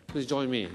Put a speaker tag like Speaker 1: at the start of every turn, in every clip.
Speaker 1: Please join me.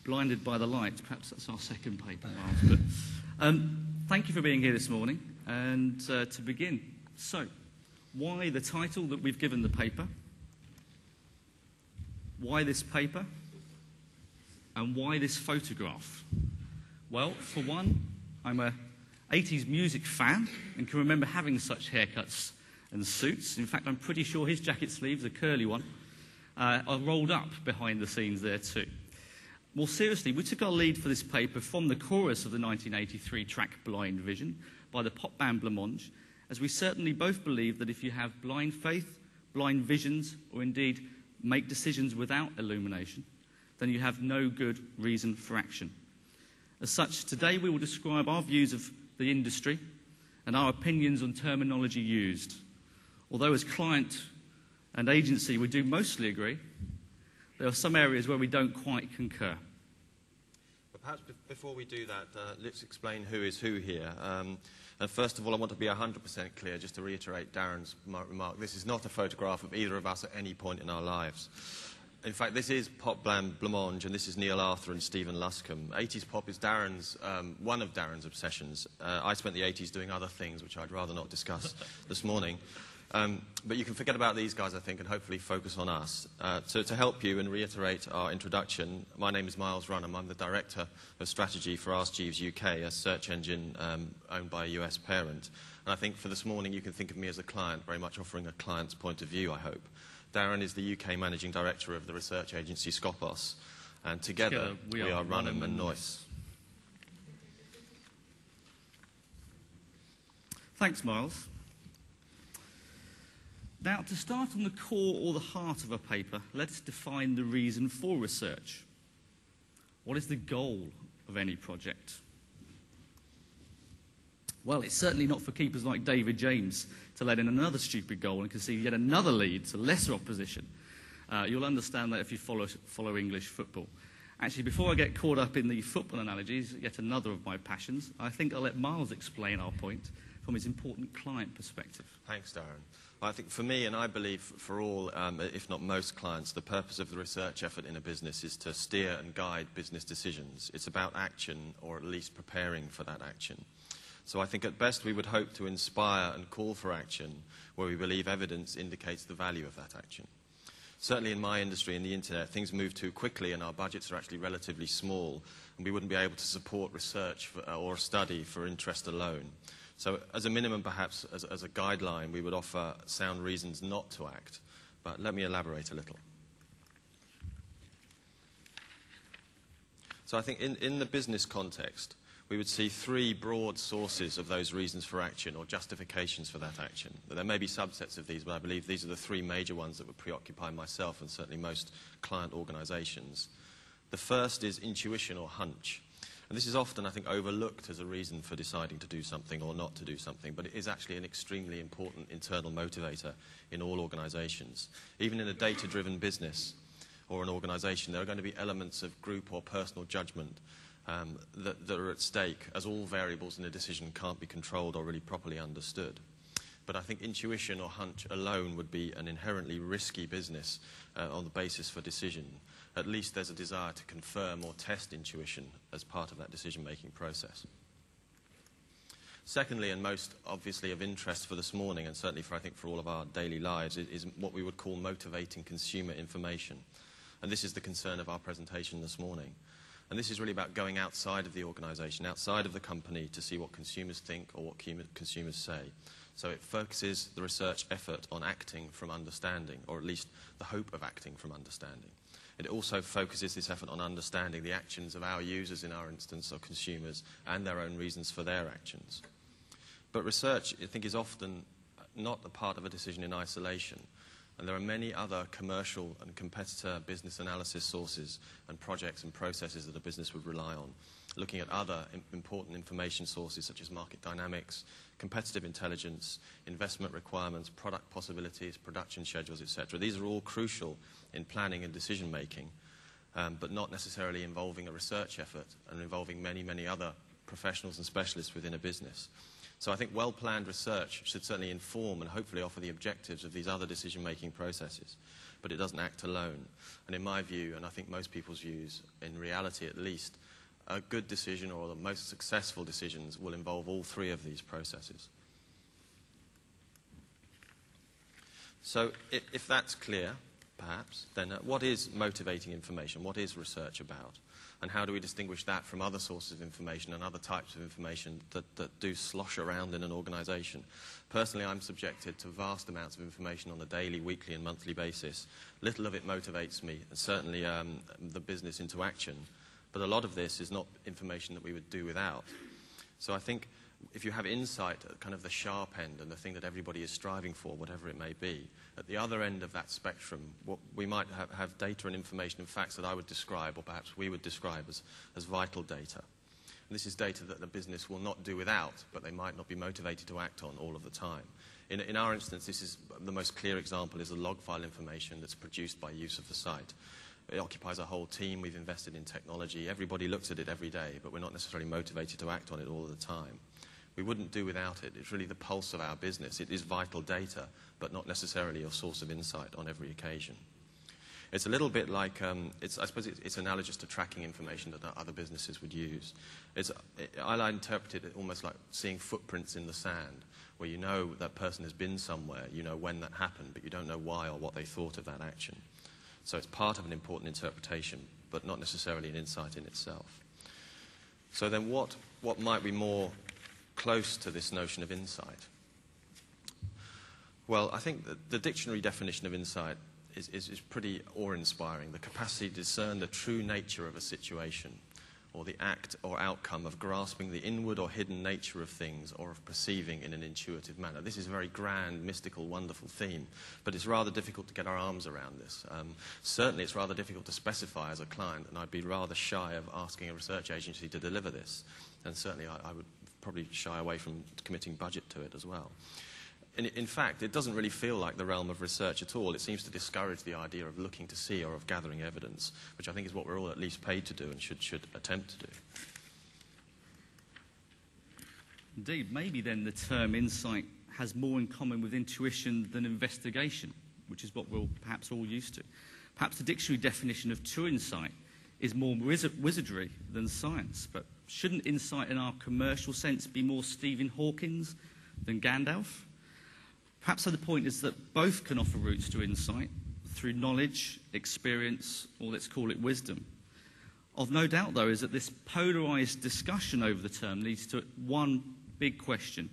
Speaker 2: Blinded by the light, perhaps that's our second paper, Miles. But thank you for being here this morning. And to begin, so why the title that we've given the paper? Why this paper? And why this photograph? Well, for one, I'm a 80s music fan and can remember having such haircuts and suits. In fact, I'm pretty sure his jacket sleeves, a curly one, are rolled up behind the scenes there too. More seriously, we took our lead for this paper from the chorus of the 1983 track Blind Vision by the pop band Blancmange, as we certainly both believe that if you have blind faith, blind visions, or indeed make decisions without illumination, then you have no good reason for action. As such, today we will describe our views of the industry and our opinions on terminology used. Although as client and agency we do mostly agree, there are some areas where we don't quite concur.
Speaker 3: Perhaps before we do that, let's explain who is who here. And first of all, I want to be 100% clear, just to reiterate Darren's remark. This is not a photograph of either of us at any point in our lives. In fact, this is pop band Blancmange, and this is Neil Arthur and Stephen Luscombe. 80s pop is one of Darren's obsessions. I spent the 80s doing other things, which I'd rather not discuss this morning. But you can forget about these guys, I think, and hopefully focus on us. So to help you and reiterate our introduction, my name is Miles Runham. I'm the Director of Strategy for Ask Jeeves UK, a search engine owned by a US parent. And I think for this morning you can think of me as a client, very much offering a client's point of view, I hope. Darren is the UK Managing Director of the research agency SKOPOS, and together we are Runham and Noyce.
Speaker 2: Thanks, Miles. Now, to start on the core or the heart of a paper, let's define the reason for research. What is the goal of any project? Well, it's certainly not for keepers like David James to let in another stupid goal and concede yet another lead to lesser opposition. You'll understand that if you follow English football. Actually, before I get caught up in the football analogies, yet another of my passions, I think I'll let Miles explain our point from his important client perspective.
Speaker 3: Thanks, Darren. I think for me, and I believe for all, if not most clients, the purpose of the research effort in a business is to steer and guide business decisions. It's about action, or at least preparing for that action. So I think at best we would hope to inspire and call for action where we believe evidence indicates the value of that action. Certainly in my industry, in the internet, things move too quickly and our budgets are actually relatively small, and we wouldn't be able to support research or study for interest alone. So as a minimum, perhaps, as a guideline, we would offer sound reasons not to act. But let me elaborate a little. So I think in the business context, we would see three broad sources of those reasons for action or justifications for that action. There may be subsets of these, but I believe these are the three major ones that would preoccupy myself and certainly most client organizations. The first is intuition or hunch. And this is often, I think, overlooked as a reason for deciding to do something or not to do something, but it is actually an extremely important internal motivator in all organizations. Even in a data-driven business or an organization, there are going to be elements of group or personal judgment that are at stake, as all variables in a decision can't be controlled or really properly understood. But I think intuition or hunch alone would be an inherently risky business on the basis for decision. At least there's a desire to confirm or test intuition as part of that decision-making process. Secondly, and most obviously of interest for this morning, and certainly for, I think, for all of our daily lives, is what we would call motivating consumer information. And this is the concern of our presentation this morning. And this is really about going outside of the organisation, outside of the company, to see what consumers think or what consumers say. So it focuses the research effort on acting from understanding, or at least the hope of acting from understanding. It also focuses this effort on understanding the actions of our users, in our instance, or consumers, and their own reasons for their actions. But research, I think, is often not a part of a decision in isolation. And there are many other commercial and competitor business analysis sources and projects and processes that a business would rely on, looking at other important information sources such as market dynamics, competitive intelligence, investment requirements, product possibilities, production schedules, etc. These are all crucial in planning and decision making, but not necessarily involving a research effort and involving many, many other professionals and specialists within a business. So I think well-planned research should certainly inform and hopefully offer the objectives of these other decision-making processes, but it doesn't act alone. And in my view, and I think most people's views, in reality at least, a good decision or the most successful decisions will involve all three of these processes. So if that's clear, perhaps, then what is motivating information? What is research about? And how do we distinguish that from other sources of information and other types of information that do slosh around in an organisation? Personally, I'm subjected to vast amounts of information on a daily, weekly and monthly basis. Little of it motivates me, certainly the business into action. But a lot of this is not information that we would do without. So I think if you have insight at kind of the sharp end and the thing that everybody is striving for, whatever it may be, at the other end of that spectrum, what we might have data and information and facts that I would describe, or perhaps we would describe as vital data. And this is data that the business will not do without, but they might not be motivated to act on all of the time. In our instance, this is the most clear example is the log file information that's produced by use of the site. It occupies a whole team. We've invested in technology. Everybody looks at it every day, but we're not necessarily motivated to act on it all the time. We wouldn't do without it. It's really the pulse of our business. It is vital data, but not necessarily a source of insight on every occasion. It's a little bit like, I suppose it's analogous to tracking information that other businesses would use. I interpret it almost like seeing footprints in the sand, where you know that person has been somewhere, you know when that happened, but you don't know why or what they thought of that action. So it's part of an important interpretation, but not necessarily an insight in itself. So then what might be more close to this notion of insight? Well, I think that the dictionary definition of insight is pretty awe-inspiring. The capacity to discern the true nature of a situation, or the act or outcome of grasping the inward or hidden nature of things, or of perceiving in an intuitive manner. This is a very grand, mystical, wonderful theme, but it's rather difficult to get our arms around this. Certainly it's rather difficult to specify as a client, and I'd be rather shy of asking a research agency to deliver this. And certainly I would probably shy away from committing budget to it as well. In fact, it doesn't really feel like the realm of research at all. It seems to discourage the idea of looking to see or of gathering evidence, which I think is what we're all at least paid to do and should attempt to do.
Speaker 2: Indeed, maybe then the term insight has more in common with intuition than investigation, which is what we're perhaps all used to. Perhaps the dictionary definition of true insight is more wizardry than science, but shouldn't insight in our commercial sense be more Stephen Hawking's than Gandalf? Perhaps the point is that both can offer routes to insight through knowledge, experience, or let's call it wisdom. Of no doubt, though, is that this polarised discussion over the term leads to one big question.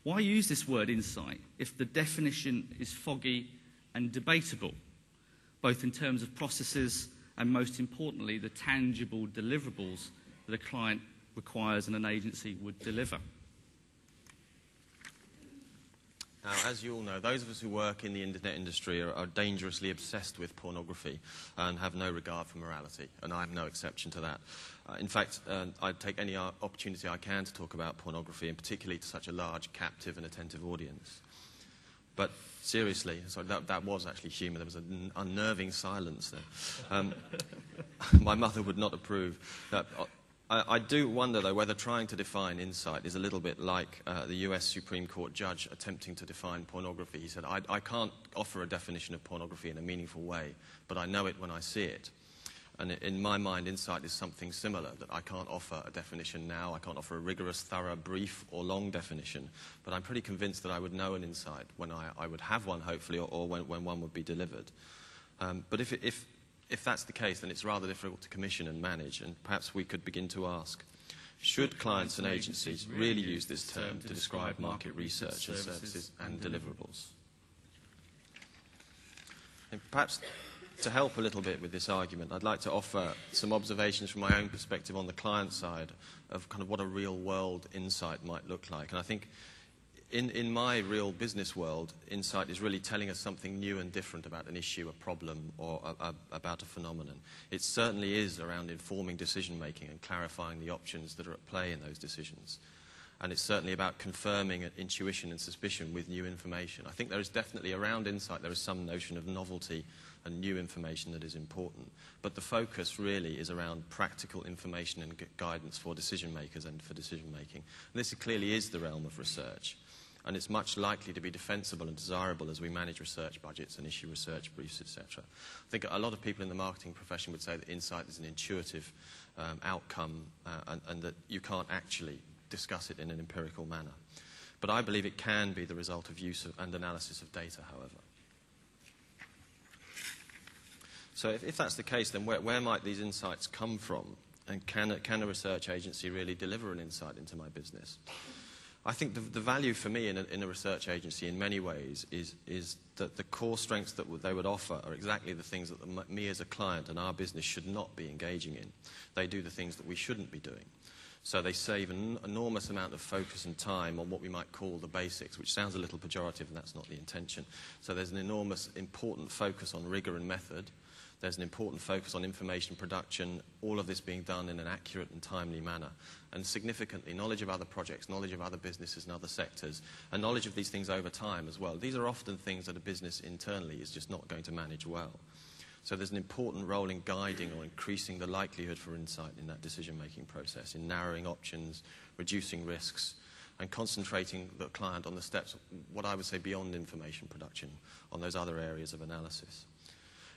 Speaker 2: Why use this word insight if the definition is foggy and debatable, both in terms of processes and, most importantly, the tangible deliverables that a client requires and an agency would deliver?
Speaker 3: Now, as you all know, those of us who work in the internet industry are dangerously obsessed with pornography and have no regard for morality, and I'm no exception to that. In fact, I'd take any opportunity I can to talk about pornography, and particularly to such a large, captive and attentive audience. But seriously, so that was actually humour. There was an unnerving silence there. My mother would not approve. I do wonder, though, whether trying to define insight is a little bit like the US Supreme Court judge attempting to define pornography. He said, I can't offer a definition of pornography in a meaningful way, but I know it when I see it. And in my mind, insight is something similar, that I can't offer a definition now. I can't offer a rigorous, thorough, brief, or long definition, but I'm pretty convinced that I would know an insight when I would have one, hopefully, or when one would be delivered. But if if that's the case, then it's rather difficult to commission and manage, and perhaps we could begin to ask, should clients and agencies really use this term to describe market research and services and deliverables? And perhaps to help a little bit with this argument, I'd like to offer some observations from my own perspective on the client side of kind of what a real-world insight might look like. And I think in my real business world, insight is really telling us something new and different about an issue, a problem, or about a phenomenon. It certainly is around informing decision-making and clarifying the options that are at play in those decisions. And it's certainly about confirming intuition and suspicion with new information. I think there is definitely, around insight, there is some notion of novelty and new information that is important. But the focus really is around practical information and guidance for decision makers and for decision making. And this clearly is the realm of research. And it's much likely to be defensible and desirable as we manage research budgets and issue research briefs, etc. I think a lot of people in the marketing profession would say that insight is an intuitive outcome and that you can't actually discuss it in an empirical manner. But I believe it can be the result of use and analysis of data, however. So if that's the case, then where might these insights come from? And can a research agency really deliver an insight into my business? I think the value for me in a research agency in many ways is that the core strengths that they would offer are exactly the things that me as a client and our business should not be engaging in. They do the things that we shouldn't be doing. So they save an enormous amount of focus and time on what we might call the basics, which sounds a little pejorative, and that's not the intention. So there's an enormous, important focus on rigor and method. There's an important focus on information production, all of this being done in an accurate and timely manner. And significantly, knowledge of other projects, knowledge of other businesses and other sectors, and knowledge of these things over time as well. These are often things that a business internally is just not going to manage well. So there's an important role in guiding or increasing the likelihood for insight in that decision-making process, in narrowing options, reducing risks, and concentrating the client on the steps, what I would say, beyond information production, on those other areas of analysis.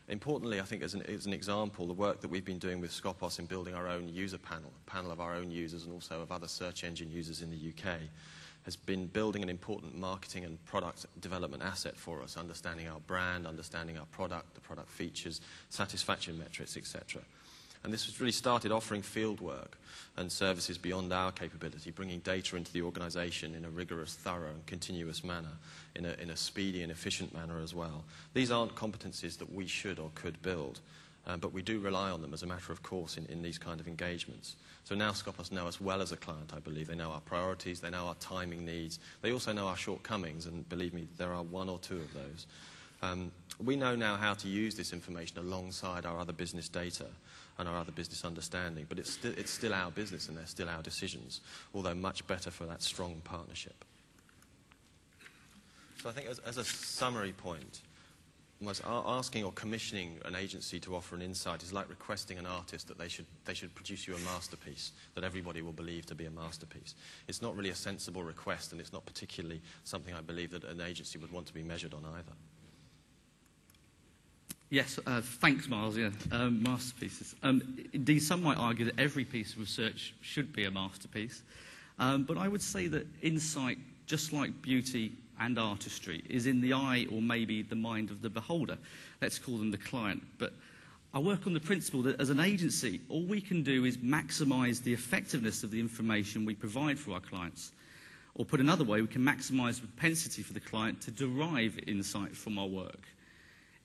Speaker 3: Importantly, I think as an example, the work that we've been doing with SKOPOS in building our own user panel, a panel of our own users and also of other search engine users in the UK, has been building an important marketing and product development asset for us, understanding our brand, understanding our product, the product features, satisfaction metrics, etc. And this was really started offering field work and services beyond our capability, bringing data into the organisation in a rigorous, thorough and continuous manner, in a speedy and efficient manner as well. These aren't competencies that we should or could build, but we do rely on them as a matter of course in these kind of engagements. So now SKOPOS know us well as a client, I believe. They know our priorities, they know our timing needs. They also know our shortcomings, and believe me, there are one or two of those. We know now how to use this information alongside our other business data and our other business understanding, but it's still our business and they're still our decisions, although much better for that strong partnership. So I think as a summary point, asking or commissioning an agency to offer an insight is like requesting an artist that they should produce you a masterpiece that everybody will believe to be a masterpiece. It's not really a sensible request, and it's not particularly something I believe that an agency would want to be measured on either.
Speaker 2: Yes, thanks, Miles. Yeah, masterpieces. Indeed, some might argue that every piece of research should be a masterpiece. But I would say that insight, just like beauty and artistry, is in the eye or maybe the mind of the beholder. Let's call them the client. But I work on the principle that as an agency, all we can do is maximise the effectiveness of the information we provide for our clients. Or put another way, we can maximise the propensity for the client to derive insight from our work.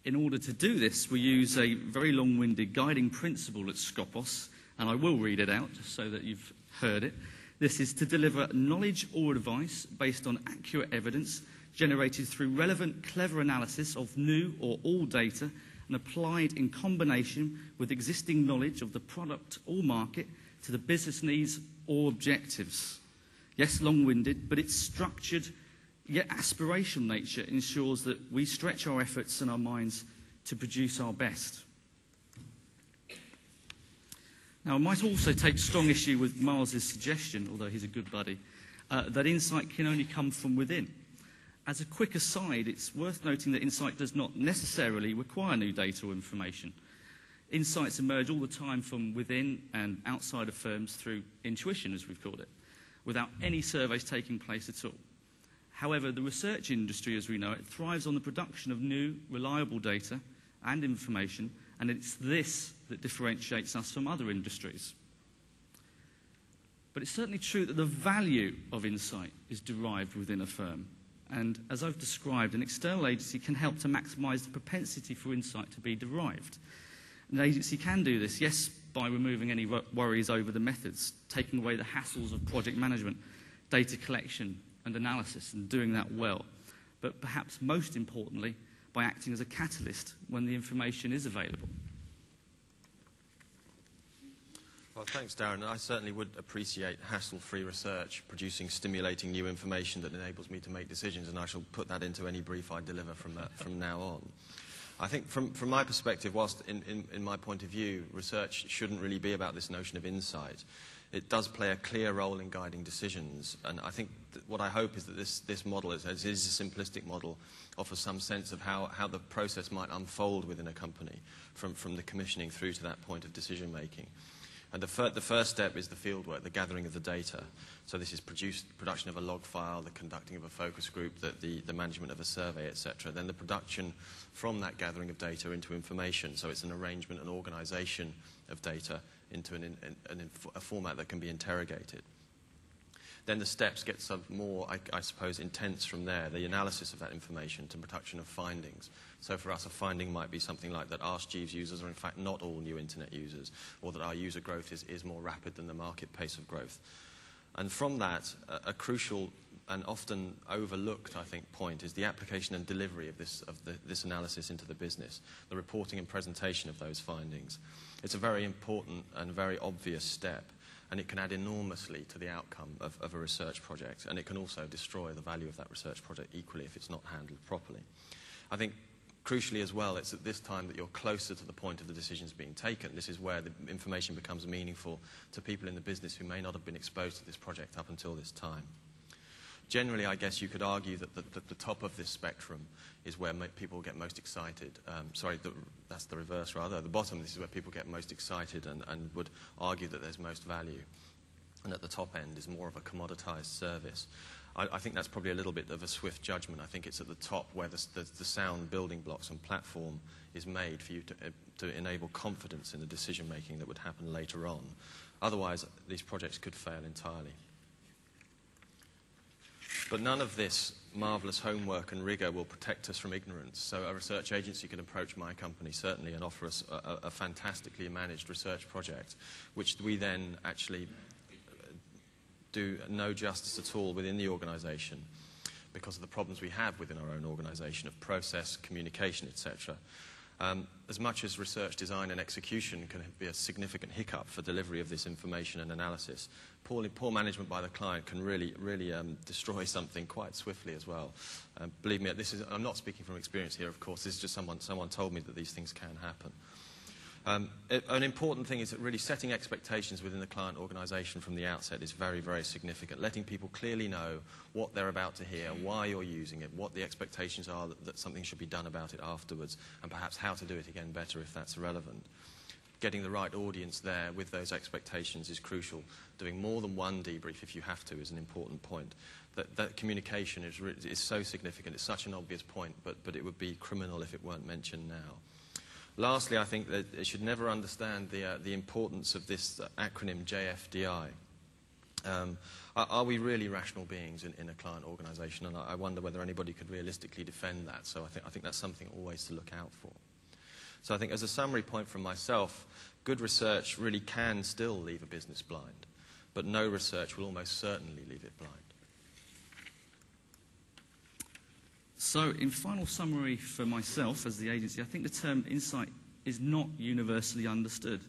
Speaker 2: In order to do this, we use a very long-winded guiding principle at SKOPOS, and I will read it out just so that you've heard it. This is to deliver knowledge or advice based on accurate evidence generated through relevant, clever analysis of new or all data and applied in combination with existing knowledge of the product or market to the business needs or objectives. Yes, long-winded, but its structured yet aspirational nature ensures that we stretch our efforts and our minds to produce our best. Now, I might also take strong issue with Miles's suggestion, although he's a good buddy, that insight can only come from within. As a quick aside, it's worth noting that insight does not necessarily require new data or information. Insights emerge all the time from within and outside of firms through intuition, as we've called it, without any surveys taking place at all. However, the research industry, as we know it, thrives on the production of new, reliable data and information And it's this that differentiates us from other industries. But it's certainly true that the value of insight is derived within a firm. And as I've described, an external agency can help to maximise the propensity for insight to be derived. An agency can do this, yes, by removing any worries over the methods, taking away the hassles of project management, data collection and analysis, and doing that well. But perhaps most importantly, by acting as a catalyst when the information is available.
Speaker 3: Well, thanks, Darren. I certainly would appreciate hassle-free research, producing stimulating new information that enables me to make decisions, and I shall put that into any brief I deliver from now on. I think from my perspective, whilst in my point of view, research shouldn't really be about this notion of insight, it does play a clear role in guiding decisions. And I think what I hope is that this model, as it is a simplistic model, offers some sense of how the process might unfold within a company from the commissioning through to that point of decision making. And the first step is the fieldwork, the gathering of the data. So this is production of a log file, the conducting of a focus group, the management of a survey, etc. Then the production from that gathering of data into information. So it's an arrangement and organisation of data into a format that can be interrogated. Then the steps get more, I suppose, intense from there, the analysis of that information to production of findings. So for us, a finding might be something like that Ask Jeeves users are in fact not all new internet users, or that our user growth is more rapid than the market pace of growth. And from that, a crucial and often overlooked, I think, point is the application and delivery of this analysis into the business, the reporting and presentation of those findings. It's a very important and very obvious step, and it can add enormously to the outcome of a research project, and it can also destroy the value of that research project equally if it's not handled properly. I think crucially as well, it's at this time that you're closer to the point of the decisions being taken. This is where the information becomes meaningful to people in the business who may not have been exposed to this project up until this time. Generally, I guess you could argue that the top of this spectrum is where people get most excited. That's the reverse, rather. At the bottom, this is where people get most excited and would argue that there's most value. And at the top end is more of a commoditized service. I think that's probably a little bit of a swift judgment. I think it's at the top where the sound building blocks and platform is made for you to enable confidence in the decision-making that would happen later on. Otherwise, these projects could fail entirely. But none of this marvellous homework and rigour will protect us from ignorance. So a research agency can approach my company, certainly, and offer us a fantastically managed research project, which we then actually do no justice at all within the organisation because of the problems we have within our own organisation of process, communication, etc. As much as research, design and execution can be a significant hiccup for delivery of this information and analysis, poor management by the client can really destroy something quite swiftly as well. Believe me, I'm not speaking from experience here, of course. This is just someone told me that these things can happen. An important thing is that really setting expectations within the client organisation from the outset is very, very significant. Letting people clearly know what they're about to hear, why you're using it, what the expectations are that something should be done about it afterwards, and perhaps how to do it again better if that's relevant. Getting the right audience there with those expectations is crucial. Doing more than one debrief if you have to is an important point. That communication is so significant. It's such an obvious point, but it would be criminal if it weren't mentioned now. Lastly, I think that they should never understand the importance of this acronym JFDI. Are we really rational beings in a client organisation? And I wonder whether anybody could realistically defend that. So I think that's something always to look out for. So I think as a summary point from myself, good research really can still leave a business blind, but no research will almost certainly leave it blind.
Speaker 2: So, in final summary for myself as the agency, I think the term insight is not universally understood,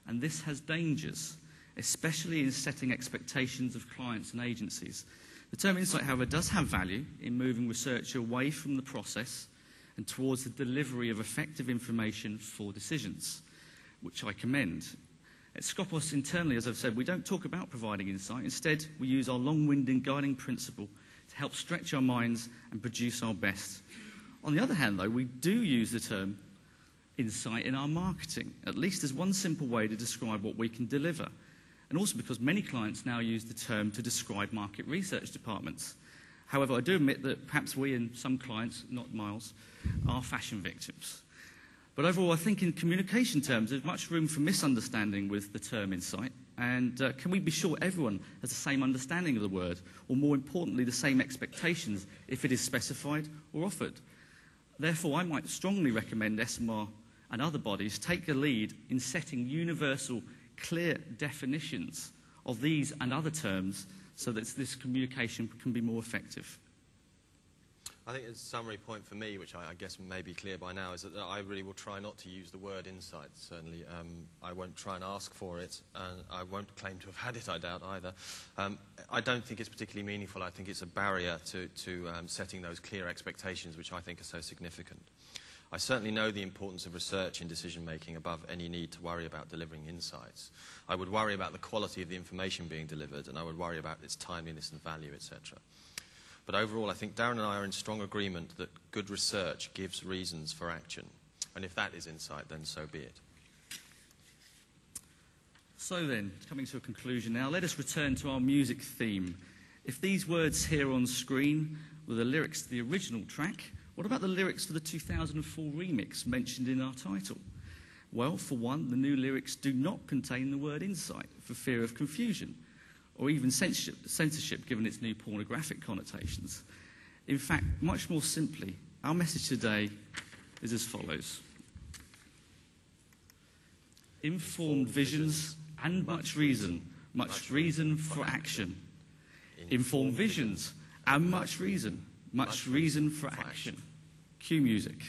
Speaker 2: and this has dangers, especially in setting expectations of clients and agencies. The term insight, however, does have value in moving research away from the process and towards the delivery of effective information for decisions, which I commend. At SKOPOS internally, as I've said, we don't talk about providing insight. Instead, we use our long-winded guiding principle to help stretch our minds and produce our best. On the other hand, though, we do use the term insight in our marketing, at least as one simple way to describe what we can deliver. And also because many clients now use the term to describe market research departments. However, I do admit that perhaps we and some clients, not Miles, are fashion victims. But overall, I think in communication terms, there's much room for misunderstanding with the term insight. And can we be sure everyone has the same understanding of the word, or more importantly, the same expectations if it is specified or offered? Therefore, I might strongly recommend Esomar and other bodies take a lead in setting universal, clear definitions of these and other terms so that this communication can be more effective.
Speaker 3: I think a summary point for me, which I guess may be clear by now, is that I really will try not to use the word insight, certainly. I won't try and ask for it, and I won't claim to have had it, I doubt, either. I don't think it's particularly meaningful. I think it's a barrier to setting those clear expectations, which I think are so significant. I certainly know the importance of research in decision-making above any need to worry about delivering insights. I would worry about the quality of the information being delivered, and I would worry about its timeliness and value, etc. But overall, I think Darren and I are in strong agreement that good research gives reasons for action. And if that is insight, then so be it.
Speaker 2: So then, coming to a conclusion now, let us return to our music theme. If these words here on screen were the lyrics to the original track, what about the lyrics for the 2004 remix mentioned in our title? Well, for one, the new lyrics do not contain the word insight for fear of confusion, or even censorship given its new pornographic connotations. In fact, much more simply, our message today is as follows. Informed visions and much reason for action. Informed visions and much reason for action. Cue music.